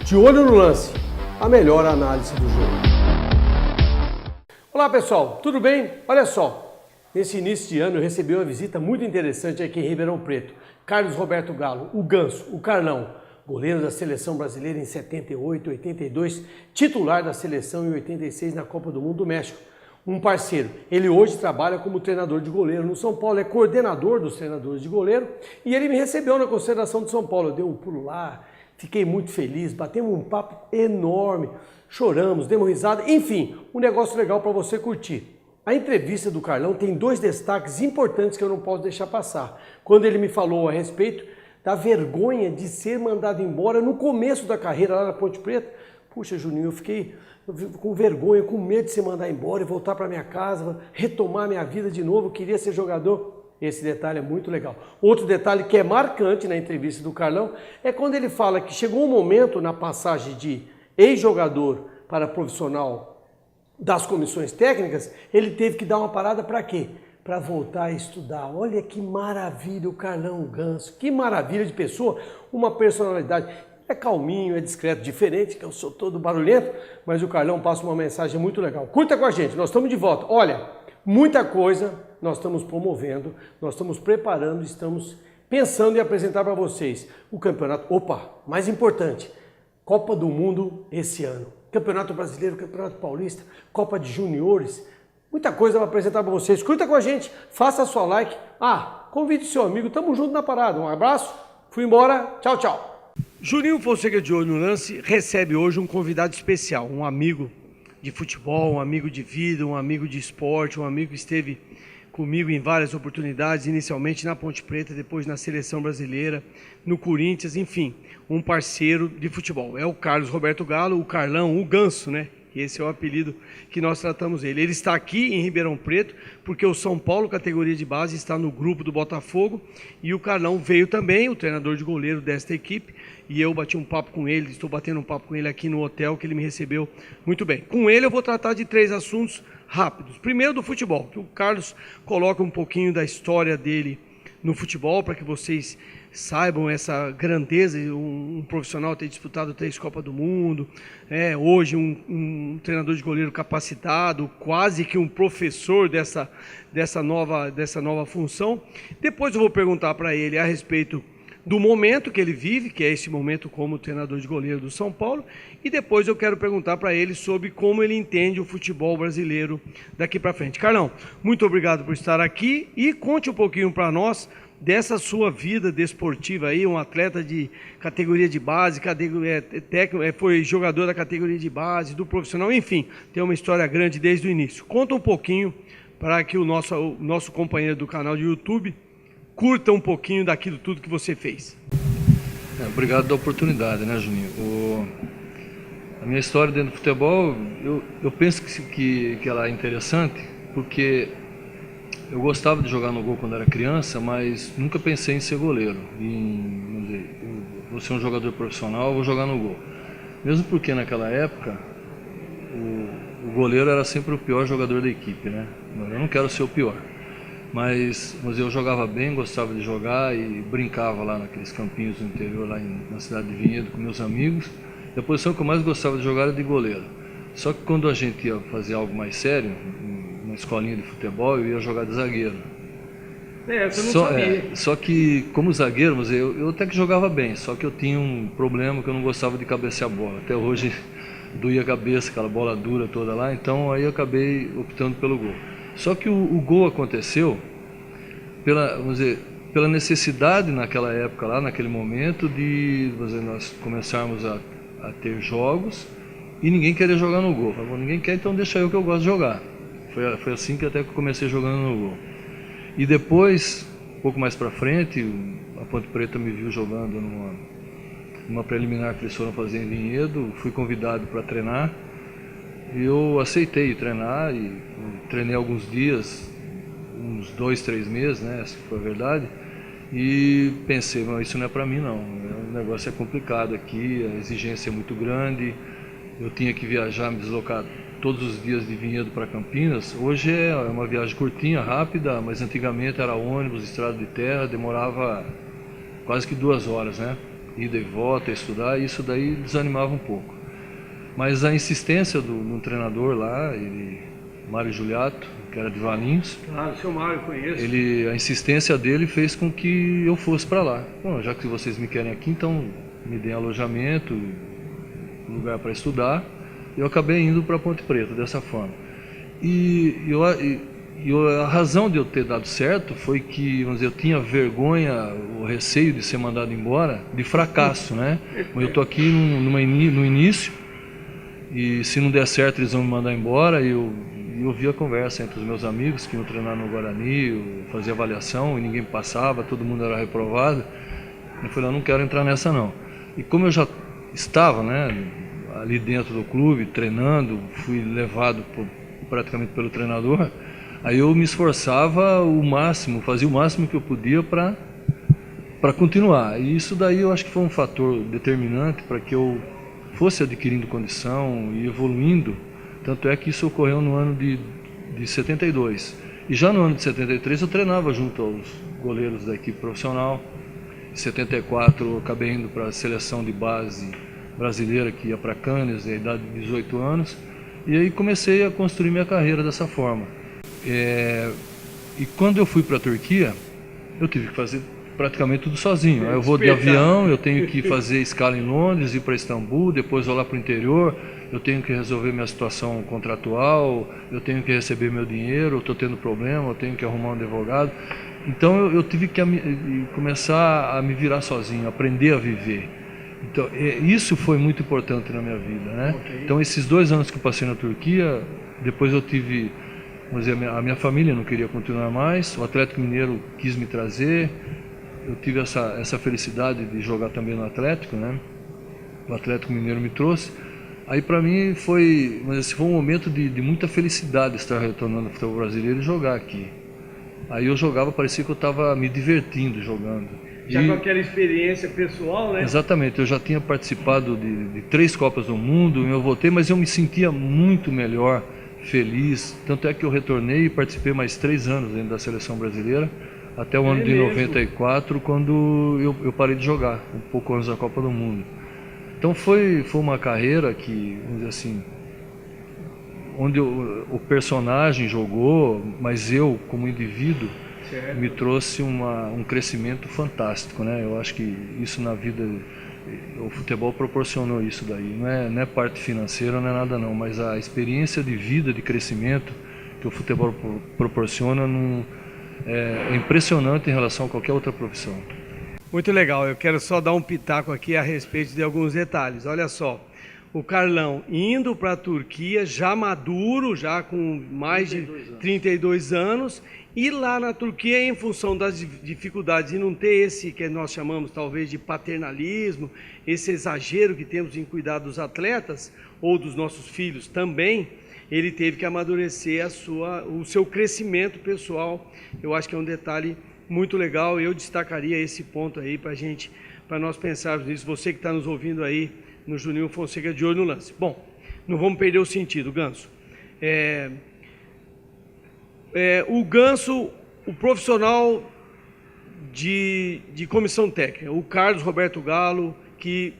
De olho no lance, a melhor análise do jogo. Olá pessoal, tudo bem? Olha só, nesse início de ano eu recebi uma visita muito interessante aqui em Ribeirão Preto. Carlos Roberto Galo, o Ganso, o Carlão, goleiro da seleção brasileira em 78, 82, titular da seleção em 86 na Copa do Mundo do México. Um parceiro, ele hoje trabalha como treinador de goleiro no São Paulo, é coordenador dos treinadores de goleiro e ele me recebeu na concentração de São Paulo. Eu dei um pulo lá, fiquei muito feliz, batemos um papo enorme, choramos, demos risada, enfim, um negócio legal para você curtir. A entrevista do Carlão tem dois destaques importantes que eu não posso deixar passar. Quando ele me falou a respeito da vergonha de ser mandado embora no começo da carreira lá na Ponte Preta. Puxa, Juninho, eu fiquei com vergonha, com medo de ser mandar embora e voltar para minha casa, retomar minha vida de novo, eu queria ser jogador. Esse detalhe é muito legal. Outro detalhe que é marcante na entrevista do Carlão é quando ele fala que chegou um momento na passagem de ex-jogador para profissional das comissões técnicas, ele teve que dar uma parada para quê? Para voltar a estudar. Olha que maravilha o Carlão Ganso, que maravilha de pessoa, uma personalidade. É calminho, é discreto, diferente, que eu sou todo barulhento, mas o Carlão passa uma mensagem muito legal. Curta com a gente, nós estamos de volta. Olha, muita coisa nós estamos promovendo, nós estamos preparando, estamos pensando em apresentar para vocês o campeonato. Opa, mais importante, Copa do Mundo esse ano. Campeonato Brasileiro, Campeonato Paulista, Copa de Juniores. Muita coisa para apresentar para vocês. Curta com a gente, faça a sua like. Convide seu amigo, tamo junto na parada. Um abraço, fui embora, tchau, tchau. Juninho Fonseca de Olho no Lance recebe hoje um convidado especial, um amigo de futebol, um amigo de vida, um amigo de esporte, um amigo que esteve comigo em várias oportunidades, inicialmente na Ponte Preta, depois na Seleção Brasileira, no Corinthians, enfim, um parceiro de futebol. É o Carlos Roberto Galo, o Carlão, o Ganso, né? Esse é o apelido que nós tratamos ele. Ele está aqui em Ribeirão Preto porque o São Paulo, categoria de base, está no grupo do Botafogo e o Carlão veio também, o treinador de goleiro desta equipe, e eu bati um papo com ele, estou batendo um papo com ele aqui no hotel que ele me recebeu muito bem. Com ele eu vou tratar de 3 assuntos rápidos. Primeiro do futebol, que o Carlos coloca um pouquinho da história dele no futebol para que vocês saibam essa grandeza, um profissional ter disputado 3 Copas do Mundo, hoje um treinador de goleiro capacitado, quase que um professor dessa nova função. Depois eu vou perguntar para ele a respeito do momento que ele vive, que é esse momento como treinador de goleiro do São Paulo, e depois eu quero perguntar para ele sobre como ele entende o futebol brasileiro daqui para frente. Carlão, muito obrigado por estar aqui e conte um pouquinho para nós dessa sua vida desportiva aí, um atleta de categoria de base, foi jogador da categoria de base, do profissional, enfim, tem uma história grande desde o início. Conta um pouquinho para que o nosso companheiro do canal de YouTube curta um pouquinho daquilo tudo que você fez. Obrigado da oportunidade, né, Juninho? A minha história dentro do futebol, eu penso que ela é interessante, porque eu gostava de jogar no gol quando era criança, mas nunca pensei em ser goleiro. Vamos dizer, eu vou ser um jogador profissional, eu vou jogar no gol. Mesmo porque naquela época, o goleiro era sempre o pior jogador da equipe, né? Eu não quero ser o pior. Mas eu jogava bem, gostava de jogar e brincava lá naqueles campinhos do interior, lá na cidade de Vinhedo, com meus amigos. E a posição que eu mais gostava de jogar era de goleiro. Só que quando a gente ia fazer algo mais sério, uma escolinha de futebol, eu ia jogar de zagueiro. Você não sabia. Só que como zagueiro, eu até que jogava bem, só que eu tinha um problema que eu não gostava de cabecear a bola. Até hoje doía a cabeça, aquela bola dura toda lá, então aí eu acabei optando pelo gol. Só que o gol aconteceu pela necessidade naquela época, lá naquele momento, de nós começarmos a ter jogos e ninguém queria jogar no gol. Falei, ninguém quer, então deixa eu que eu gosto de jogar. Foi assim que até que eu comecei jogando no gol. E depois, um pouco mais pra frente, a Ponte Preta me viu jogando numa preliminar que eles foram fazer em Vinhedo, fui convidado para treinar. E eu aceitei treinar e treinei alguns dias, uns 2, 3 meses, né, essa foi a verdade. E pensei, isso não é para mim não, o negócio é complicado aqui, a exigência é muito grande, eu tinha que viajar, me deslocar todos os dias de Vinhedo para Campinas. Hoje é uma viagem curtinha, rápida, mas antigamente era ônibus, estrada de terra, demorava quase que 2 horas, né? ida e volta, estudar, e isso daí desanimava um pouco. Mas a insistência do treinador lá, Mário Juliato, que era de Valinhos, Claro, o seu Mário eu conheço. a insistência dele fez com que eu fosse para lá. Bom, já que vocês me querem aqui, então me deem alojamento, lugar para estudar. Eu acabei indo para Ponte Preta dessa forma. A razão de eu ter dado certo foi que, vamos dizer, eu tinha vergonha, o receio de ser mandado embora, de fracasso, né? Eu estou aqui no início, e se não der certo eles vão me mandar embora. E eu vi a conversa entre os meus amigos que iam treinar no Guarani, eu fazia avaliação e ninguém passava, todo mundo era reprovado. Eu falei, eu não quero entrar nessa não. E como eu já estava, né, ali dentro do clube, treinando, fui levado praticamente pelo treinador, aí eu me esforçava o máximo, fazia o máximo que eu podia para continuar. E isso daí eu acho que foi um fator determinante para que eu fosse adquirindo condição e evoluindo. Tanto é que isso ocorreu no ano de 72. E já no ano de 73 eu treinava junto aos goleiros da equipe profissional. Em 74 eu acabei indo para a seleção de base brasileira, que ia para Cannes, à idade de 18 anos. E aí comecei a construir minha carreira dessa forma. E quando eu fui para a Turquia, eu tive que fazer praticamente tudo sozinho. Aí eu vou de avião, eu tenho que fazer escala em Londres, ir para Istambul, depois vou lá para o interior, eu tenho que resolver minha situação contratual, eu tenho que receber meu dinheiro, eu estou tendo problema, eu tenho que arrumar um advogado. Então eu tive que começar a me virar sozinho, aprender a viver. Então isso foi muito importante na minha vida, né? Okay. Então esses 2 anos que eu passei na Turquia, depois eu tive, vamos dizer, a minha família não queria continuar mais, o Atlético Mineiro quis me trazer, eu tive essa felicidade de jogar também no Atlético, né? O Atlético Mineiro me trouxe. Aí para mim foi um momento de muita felicidade estar retornando ao futebol brasileiro e jogar aqui. Aí eu jogava, parecia que eu estava me divertindo jogando. Já com aquela experiência pessoal, né? Exatamente, eu já tinha participado de 3 Copas do Mundo, eu voltei, mas eu me sentia muito melhor, feliz. Tanto é que eu retornei e participei mais 3 anos dentro da seleção brasileira, até o ano de 94, quando eu parei de jogar, um pouco antes da Copa do Mundo. Então foi uma carreira que, vamos dizer assim, onde o personagem jogou, mas eu, como indivíduo, certo, me trouxe um crescimento fantástico, né? Eu acho que isso na vida, o futebol proporcionou isso daí. Não é parte financeira, não é nada não, mas a experiência de vida, de crescimento que o futebol proporciona é impressionante em relação a qualquer outra profissão. Muito legal, eu quero só dar um pitaco aqui a respeito de alguns detalhes. Olha só, o Carlão indo para a Turquia, já maduro, já com mais de 32 anos, e lá na Turquia, em função das dificuldades, e não ter esse que nós chamamos talvez de paternalismo, esse exagero que temos em cuidar dos atletas, ou dos nossos filhos também, ele teve que amadurecer o seu crescimento pessoal. Eu acho que é um detalhe muito legal, eu destacaria esse ponto aí para nós pensarmos nisso. Você que está nos ouvindo aí no Juninho Fonseca de Olho no Lance. Bom, não vamos perder o sentido, Ganso. O Ganso, o profissional de comissão técnica, o Carlos Roberto Galo, que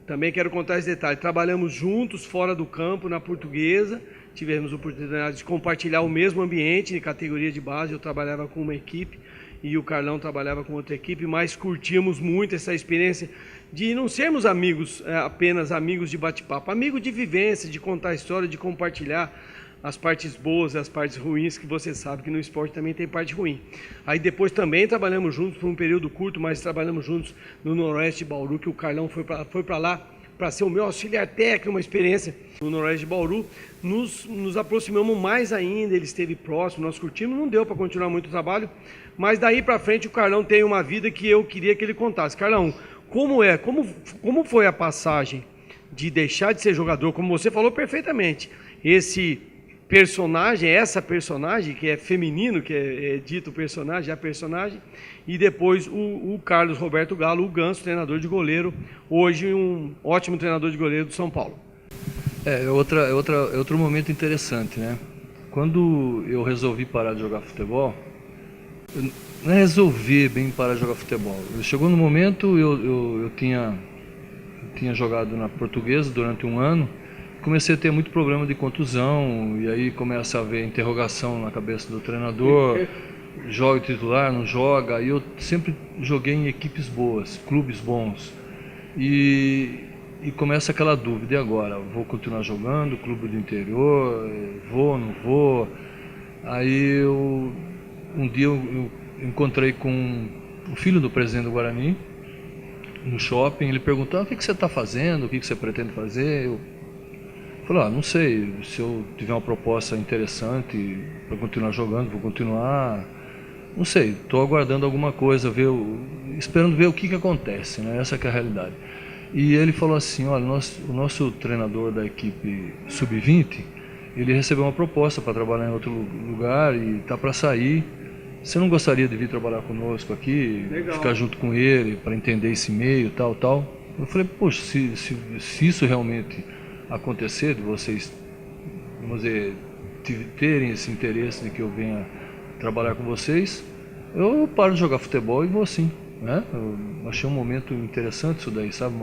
também quero contar esse detalhe, trabalhamos juntos fora do campo, na Portuguesa, tivemos a oportunidade de compartilhar o mesmo ambiente de categoria de base. Eu trabalhava com uma equipe e o Carlão trabalhava com outra equipe, mas curtimos muito essa experiência de não sermos amigos, apenas amigos de bate-papo, amigos de vivência, de contar a história, de compartilhar as partes boas e as partes ruins, que você sabe que no esporte também tem parte ruim. Aí depois também trabalhamos juntos por um período curto, mas trabalhamos juntos no Noroeste de Bauru, que o Carlão foi para lá para ser o meu auxiliar técnico, uma experiência no Noroeste de Bauru. Nos aproximamos mais ainda, ele esteve próximo, nós curtimos, não deu para continuar muito o trabalho, mas daí para frente o Carlão tem uma vida que eu queria que ele contasse. Carlão, como foi a passagem de deixar de ser jogador, como você falou perfeitamente, essa personagem que é feminino, que é dito personagem, a personagem, e depois o Carlos Roberto Galo, o Ganso, treinador de goleiro, hoje um ótimo treinador de goleiro do São Paulo. Outro momento interessante, né? Quando eu resolvi parar de jogar futebol, Não é resolver bem parar de jogar futebol. Chegou no momento, eu tinha jogado na Portuguesa durante um ano, comecei a ter muito problema de contusão, e aí começa a haver interrogação na cabeça do treinador, joga titular, não joga, e eu sempre joguei em equipes boas, clubes bons, e começa aquela dúvida, e agora? Vou continuar jogando, clube do interior, vou, não vou? Aí um dia eu encontrei com o filho do presidente do Guarani, no shopping, ele perguntou, o que você está fazendo, o que você pretende fazer? Eu falei, não sei, se eu tiver uma proposta interessante para continuar jogando, vou continuar, não sei, estou aguardando alguma coisa, esperando ver o que acontece, né? Essa que é a realidade. E ele falou assim, olha, o nosso treinador da equipe Sub-20, ele recebeu uma proposta para trabalhar em outro lugar e está para sair. Você não gostaria de vir trabalhar conosco aqui, legal, ficar junto com ele para entender esse meio, tal? Eu falei, poxa, se isso realmente acontecer, de vocês, vamos dizer, terem esse interesse de que eu venha trabalhar com vocês, eu paro de jogar futebol e vou sim, né? Eu achei um momento interessante isso daí, sabe?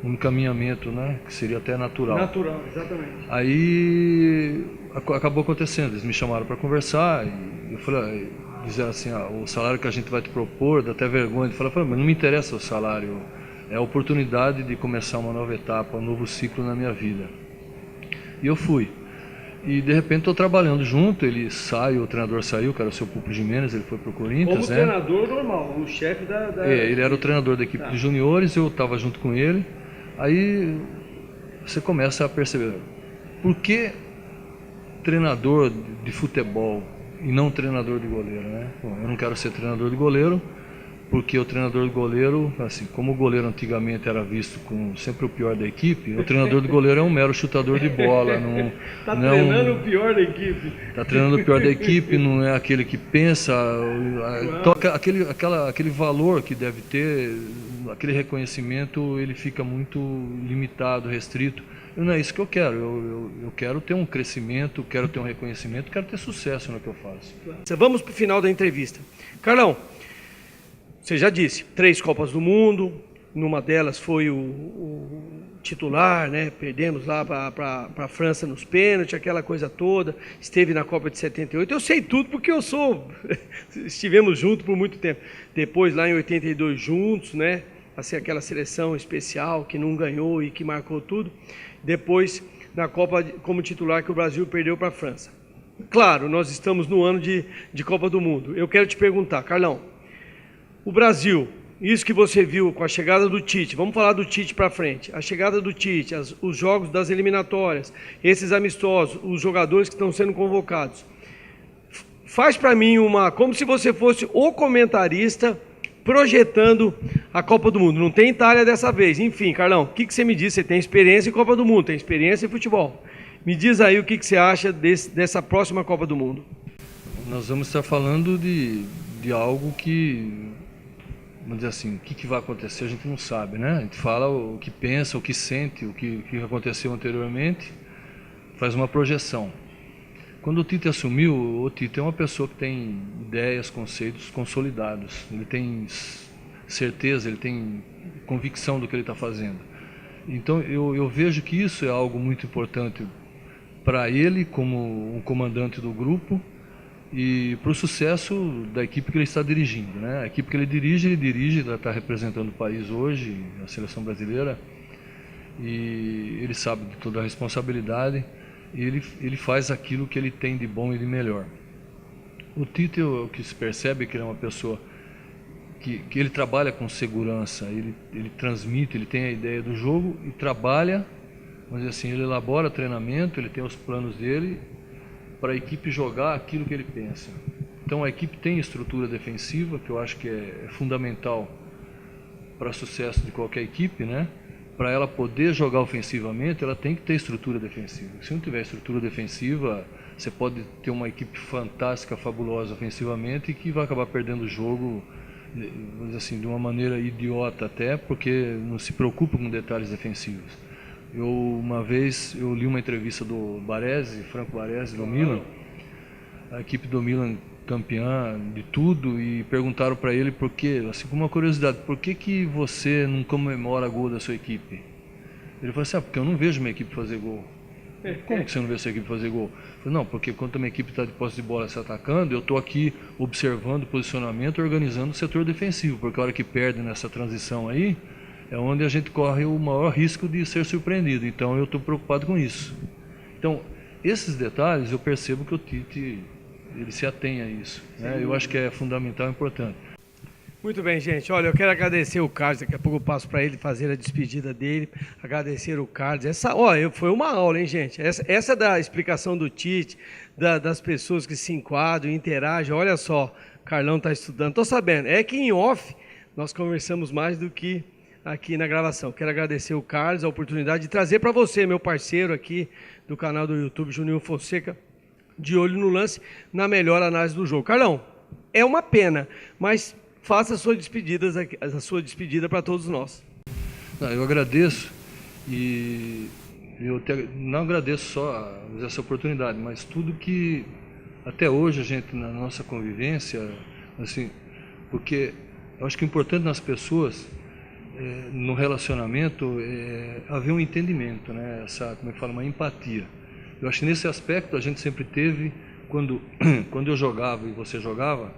Um encaminhamento, né? Que seria até natural. Natural, exatamente. Aí acabou acontecendo, eles me chamaram para conversar e eu falei, dizer assim, o salário que a gente vai te propor, dá até vergonha de falar, mas não me interessa o salário, é a oportunidade de começar uma nova etapa, um novo ciclo na minha vida. E eu fui. E de repente estou trabalhando junto, o treinador saiu, que era o seu Pupo Gimenez, ele foi para o Corinthians. Como treinador normal, o chefe da... ele era o treinador da equipe de juniores, eu estava junto com ele. Aí você começa a perceber, por que treinador de futebol e não treinador de goleiro, né? Bom, eu não quero ser treinador de goleiro, porque o treinador de goleiro, assim, como o goleiro antigamente era visto como sempre o pior da equipe, o treinador de goleiro é um mero chutador de bola. Está treinando o pior da equipe. Está treinando o pior da equipe, não é aquele que pensa, então, aquele valor que deve ter, aquele reconhecimento, ele fica muito limitado, restrito. Não é isso que eu quero, eu quero ter um crescimento, quero ter um reconhecimento, quero ter sucesso no que eu faço. Vamos para o final da entrevista. Carlão, você já disse, 3 Copas do Mundo, numa delas foi o titular, né? Perdemos lá para a França nos pênaltis, aquela coisa toda, esteve na Copa de 78, eu sei tudo porque estivemos juntos por muito tempo. Depois lá em 82 juntos, né? Assim, aquela seleção especial que não ganhou e que marcou tudo. Depois na Copa como titular que o Brasil perdeu para a França. Claro, nós estamos no ano de Copa do Mundo. Eu quero te perguntar, Carlão, o Brasil, isso que você viu com a chegada do Tite, vamos falar do Tite para frente, a chegada do Tite, os jogos das eliminatórias, esses amistosos, os jogadores que estão sendo convocados, faz para mim como se você fosse o comentarista projetando a Copa do Mundo. Não tem Itália dessa vez. Enfim, Carlão, o que você me diz? Você tem experiência em Copa do Mundo, tem experiência em futebol. Me diz aí o que você acha dessa próxima Copa do Mundo. Nós vamos estar falando de algo que, vamos dizer assim, o que vai acontecer a gente não sabe, né? A gente fala o que pensa, o que sente, o que aconteceu anteriormente, faz uma projeção. Quando o Tite assumiu, o Tite é uma pessoa que tem ideias, conceitos consolidados. Ele tem certeza, ele tem convicção do que ele está fazendo. Então eu vejo que isso é algo muito importante para ele como um comandante do grupo e para o sucesso da equipe que ele está dirigindo, né? A equipe que ele dirige, está representando o país hoje, a seleção brasileira, e ele sabe de toda a responsabilidade. E ele faz aquilo que ele tem de bom e de melhor. O Tite, o que se percebe é que ele é uma pessoa que ele trabalha com segurança, ele transmite, ele tem a ideia do jogo e trabalha, vamos dizer assim, ele elabora treinamento, ele tem os planos dele para a equipe jogar aquilo que ele pensa. Então a equipe tem estrutura defensiva, que eu acho que é fundamental para o sucesso de qualquer equipe, né? Para ela poder jogar ofensivamente, ela tem que ter estrutura defensiva. Se não tiver estrutura defensiva, você pode ter uma equipe fantástica, fabulosa ofensivamente e que vai acabar perdendo o jogo, vamos dizer assim, de uma maneira idiota até, porque não se preocupa com detalhes defensivos. Uma vez li uma entrevista do Baresi, Franco Baresi, do Milan. A equipe do Milan campeã de tudo e perguntaram para ele por quê, assim com uma curiosidade, por que você não comemora gol da sua equipe? Ele falou assim, porque eu não vejo minha equipe fazer gol. Como que você não vê sua equipe fazer gol? Eu falei, não, porque quando a minha equipe está de posse de bola se atacando, eu estou aqui observando o posicionamento, organizando o setor defensivo, porque a hora que perde nessa transição aí, é onde a gente corre o maior risco de ser surpreendido. Então eu estou preocupado com isso. Então, esses detalhes eu percebo que o Tite ele se atém a isso. Né? Eu acho que é fundamental e importante. Muito bem, gente. Olha, eu quero agradecer o Carlos. Daqui a pouco eu passo para ele fazer a despedida dele. Agradecer o Carlos. Foi uma aula, hein, gente? Essa da explicação do Tite, das pessoas que se enquadram, interagem. Olha só, o Carlão está estudando. Estou sabendo. É que em off nós conversamos mais do que aqui na gravação. Quero agradecer o Carlos, a oportunidade de trazer para você, meu parceiro aqui do canal do YouTube, Juninho Fonseca, de olho no lance, na melhor análise do jogo. Carlão, é uma pena, mas faça a sua despedida para todos nós. Eu agradeço e não agradeço só essa oportunidade, mas tudo que até hoje a gente, na nossa convivência, assim, porque eu acho que o importante nas pessoas, no relacionamento, haver um entendimento, né? Como é que fala, uma empatia. Eu acho que nesse aspecto a gente sempre teve, quando eu jogava e você jogava,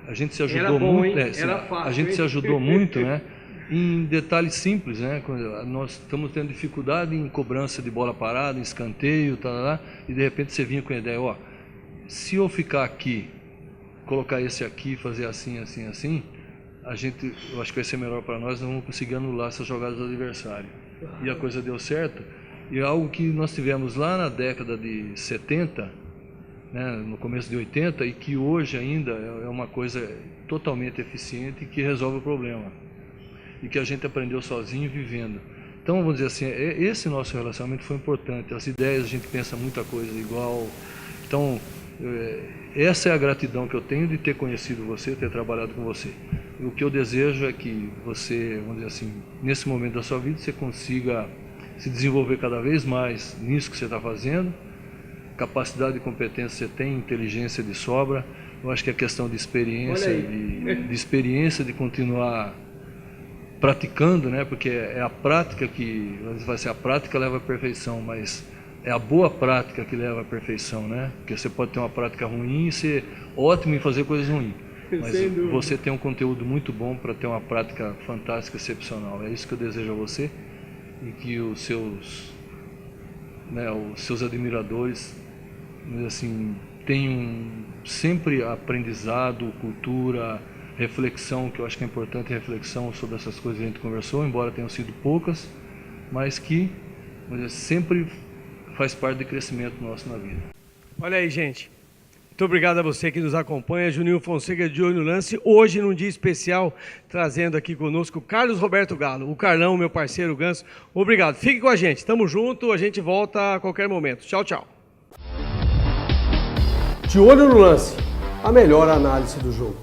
a gente se ajudou muito, a gente se ajudou muito, né? Em detalhes simples, né? Nós estamos tendo dificuldade em cobrança de bola parada, em escanteio, e de repente você vinha com a ideia, se eu ficar aqui, colocar esse aqui, fazer assim, assim, assim, eu acho que vai ser melhor para nós vamos conseguir anular essas jogadas do adversário. E a coisa deu certo. E é algo que nós tivemos lá na década de 70, né, no começo de 80, e que hoje ainda é uma coisa totalmente eficiente e que resolve o problema. E que a gente aprendeu sozinho vivendo. Então, vamos dizer assim, esse nosso relacionamento foi importante. As ideias, a gente pensa muita coisa igual. Então, essa é a gratidão que eu tenho de ter conhecido você, ter trabalhado com você. E o que eu desejo é que você, vamos dizer assim, nesse momento da sua vida, você consiga se desenvolver cada vez mais nisso que você está fazendo. Capacidade e competência você tem, inteligência de sobra. Eu acho que é questão de experiência, de experiência, de continuar praticando, né? Porque é a prática que, vai ser a prática leva à perfeição, mas é a boa prática que leva à perfeição, né? Porque você pode ter uma prática ruim e ser ótimo em fazer coisas ruins, mas você tem um conteúdo muito bom para ter uma prática fantástica, excepcional. É isso que eu desejo a você e que os seus admiradores, assim, tenham sempre aprendizado, cultura, reflexão, que eu acho que é importante, reflexão sobre essas coisas que a gente conversou, embora tenham sido poucas, mas que sempre faz parte do crescimento nosso na vida. Olha aí, gente. Muito obrigado a você que nos acompanha. Juninho Fonseca de Olho no Lance. Hoje, num dia especial, trazendo aqui conosco o Carlos Roberto Galo, o Carlão, meu parceiro Ganso. Obrigado. Fique com a gente. Tamo junto. A gente volta a qualquer momento. Tchau, tchau. De Olho no Lance. A melhor análise do jogo.